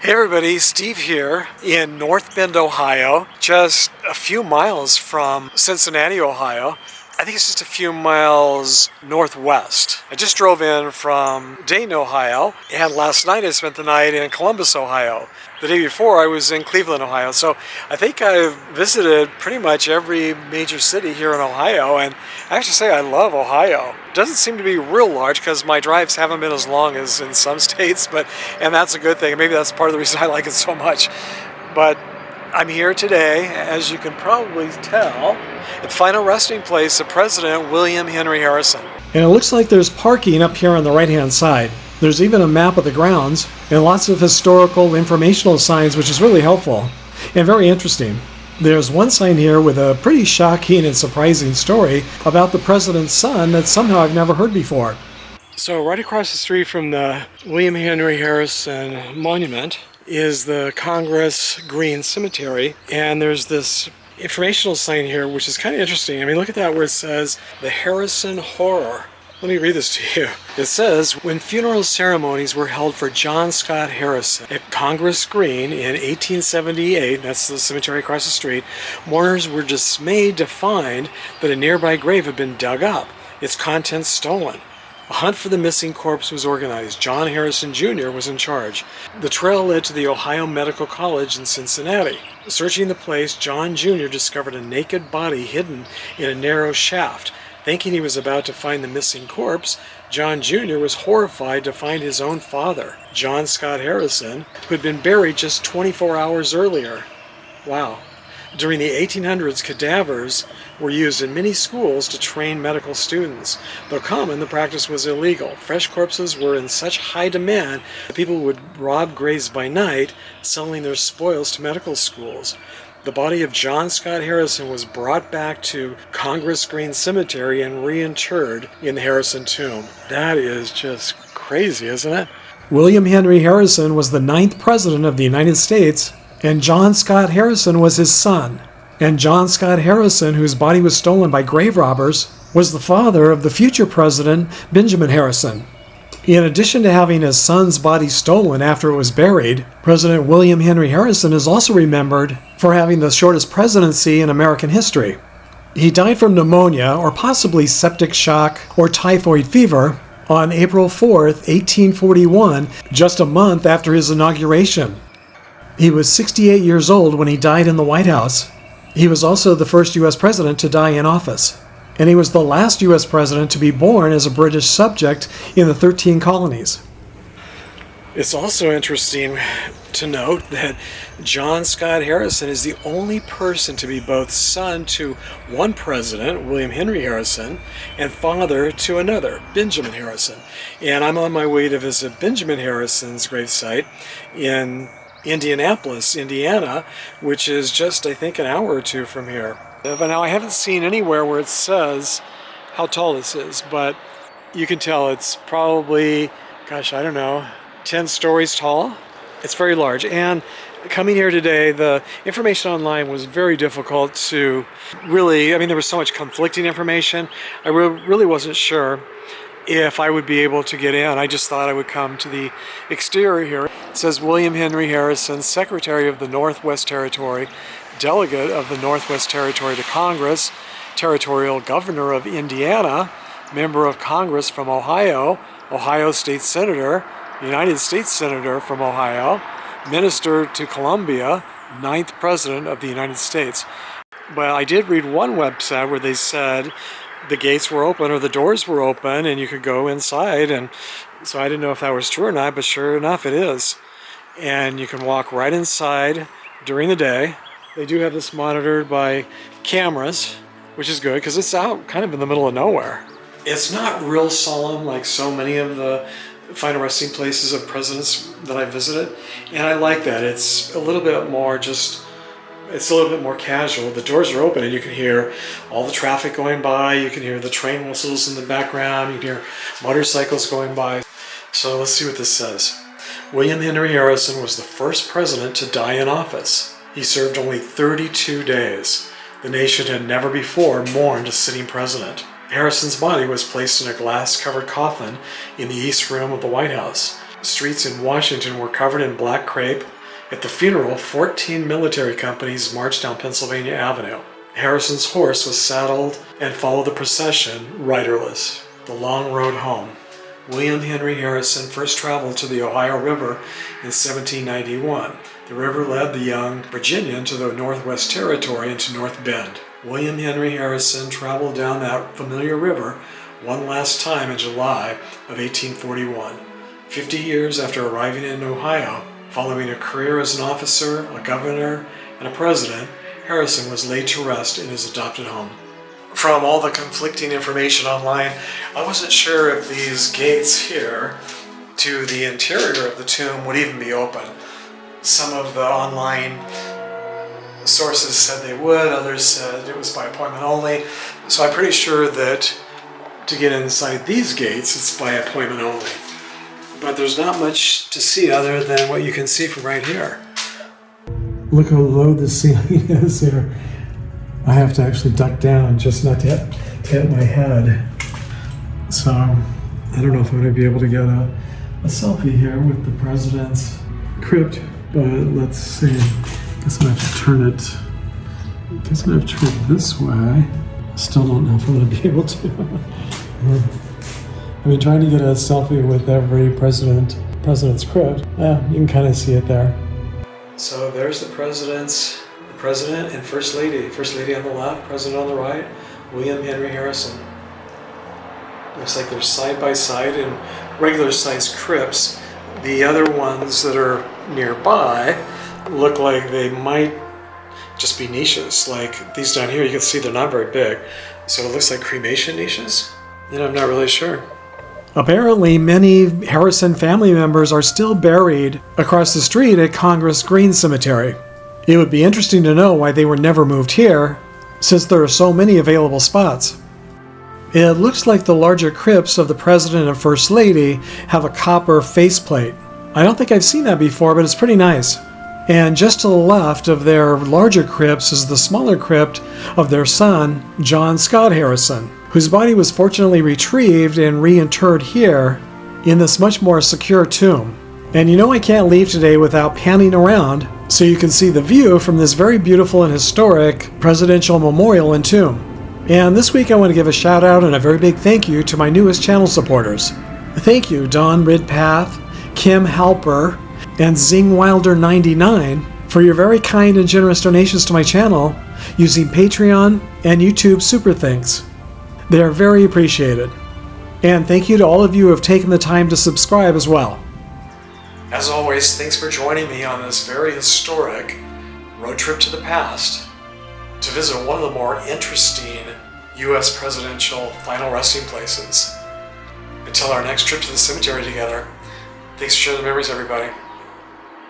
Hey everybody, Steve here in North Bend, Ohio, just a few miles from Cincinnati, Ohio. I think it's just a few miles northwest. I just drove in from Dayton, Ohio, and last night I spent the night in Columbus, Ohio. The day before I was in Cleveland, Ohio. So I think I've visited pretty much every major city here in Ohio, and I have to say I love Ohio. It doesn't seem to be real large because my drives haven't been as long as in some states, and that's a good thing. Maybe that's part of the reason I like it so much. But I'm here today, as you can probably tell, at the final resting place of President William Henry Harrison. And it looks like there's parking up here on the right-hand side. There's even a map of the grounds and lots of historical informational signs, which is really helpful and very interesting. There's one sign here with a pretty shocking and surprising story about the president's son that somehow I've never heard before. So right across the street from the William Henry Harrison Monument is the Congress Green Cemetery, and there's this informational sign here which is kind of interesting. I mean, look at that where it says the Harrison Horror. Let me read this to you. It says, when funeral ceremonies were held for John Scott Harrison at Congress Green in 1878, that's the cemetery across the street, mourners were dismayed to find that a nearby grave had been dug up, its contents stolen. A hunt for the missing corpse was organized. John Harrison Jr. was in charge. The trail led to the Ohio Medical College in Cincinnati. Searching the place, John Jr. discovered a naked body hidden in a narrow shaft. Thinking he was about to find the missing corpse, John Jr. was horrified to find his own father, John Scott Harrison, who had been buried just 24 hours earlier. Wow. During the 1800s, cadavers were used in many schools to train medical students. Though common, the practice was illegal. Fresh corpses were in such high demand that people would rob graves by night, selling their spoils to medical schools. The body of John Scott Harrison was brought back to Congress Green Cemetery and reinterred in the Harrison tomb. That is just crazy, isn't it? William Henry Harrison was the 9th president of the United States, and John Scott Harrison was his son. And John Scott Harrison, whose body was stolen by grave robbers, was the father of the future president, Benjamin Harrison. In addition to having his son's body stolen after it was buried, President William Henry Harrison is also remembered for having the shortest presidency in American history. He died from pneumonia, or possibly septic shock or typhoid fever, on April 4th, 1841, just a month after his inauguration. He was 68 years old when he died in the White House. He was also the first U.S. president to die in office. And he was the last U.S. president to be born as a British subject in the 13 colonies. It's also interesting to note that John Scott Harrison is the only person to be both son to one president, William Henry Harrison, and father to another, Benjamin Harrison. And I'm on my way to visit Benjamin Harrison's gravesite in Indianapolis, Indiana, which is just, I think, an hour or two from here. But now I haven't seen anywhere where it says how tall this is, but you can tell it's probably, gosh, I don't know, 10 stories tall. It's very large. And coming here today, the information online was very difficult to really, there was so much conflicting information. I really wasn't sure if I would be able to get in. I just thought I would come to the exterior here. It says William Henry Harrison, Secretary of the Northwest Territory, Delegate of the Northwest Territory to Congress, Territorial Governor of Indiana, Member of Congress from Ohio, Ohio State Senator, United States Senator from Ohio, Minister to Columbia, 9th President of the United States. But I did read one website where they said the gates were open or the doors were open and you could go inside, and so I didn't know if that was true or not, but sure enough it is. And you can walk right inside during the day. They do have this monitored by cameras, which is good because it's out kind of in the middle of nowhere. It's not real solemn like so many of the final resting places of presidents that I visited, and I like that. It's a little bit more it's a little bit more casual. The doors are open and you can hear all the traffic going by, you can hear the train whistles in the background, you can hear motorcycles going by. So let's see what this says. William Henry Harrison was the first president to die in office. He served only 32 days. The nation had never before mourned a sitting president. Harrison's body was placed in a glass-covered coffin in the East Room of the White House. Streets in Washington were covered in black crepe, At the funeral, 14 military companies marched down Pennsylvania Avenue. Harrison's horse was saddled and followed the procession riderless. The long road home. William Henry Harrison first traveled to the Ohio River in 1791. The river led the young Virginian to the Northwest Territory and to North Bend. William Henry Harrison traveled down that familiar river one last time in July of 1841. 50 years after arriving in Ohio, following a career as an officer, a governor, and a president, Harrison was laid to rest in his adopted home. From all the conflicting information online, I wasn't sure if these gates here to the interior of the tomb would even be open. Some of the online sources said they would, others said it was by appointment only. So I'm pretty sure that to get inside these gates, it's by appointment only. But there's not much to see other than what you can see from right here. Look how low the ceiling is here. I have to actually duck down just not to hit my head. So I don't know if I'm going to be able to get a selfie here with the president's crypt, but let's see. I guess I'm going to have to turn it. I guess I'm going to have to turn it this way. Still don't know if I'm going to be able to. I've been trying to get a selfie with every president's crypt. Yeah, you can kind of see it there. So there's the president and First Lady. First Lady on the left, President on the right, William Henry Harrison. Looks like they're side by side in regular sized crypts. The other ones that are nearby look like they might just be niches. Like these down here, you can see they're not very big. So it looks like cremation niches. And I'm not really sure. Apparently, many Harrison family members are still buried across the street at Congress Green Cemetery. It would be interesting to know why they were never moved here, since there are so many available spots. It looks like the larger crypts of the President and First Lady have a copper faceplate. I don't think I've seen that before, but it's pretty nice. And just to the left of their larger crypts is the smaller crypt of their son, John Scott Harrison, whose body was fortunately retrieved and reinterred here in this much more secure tomb. And you know I can't leave today without panning around so you can see the view from this very beautiful and historic presidential memorial and tomb. And this week I want to give a shout out and a very big thank you to my newest channel supporters. Thank you Don Ridpath, Kim Halper, and ZingWilder99 for your very kind and generous donations to my channel using Patreon and YouTube Super Thanks. They are very appreciated. And thank you to all of you who have taken the time to subscribe as well. As always, thanks for joining me on this very historic road trip to the past to visit one of the more interesting U.S. presidential final resting places. Until our next trip to the cemetery together, thanks for sharing the memories, everybody.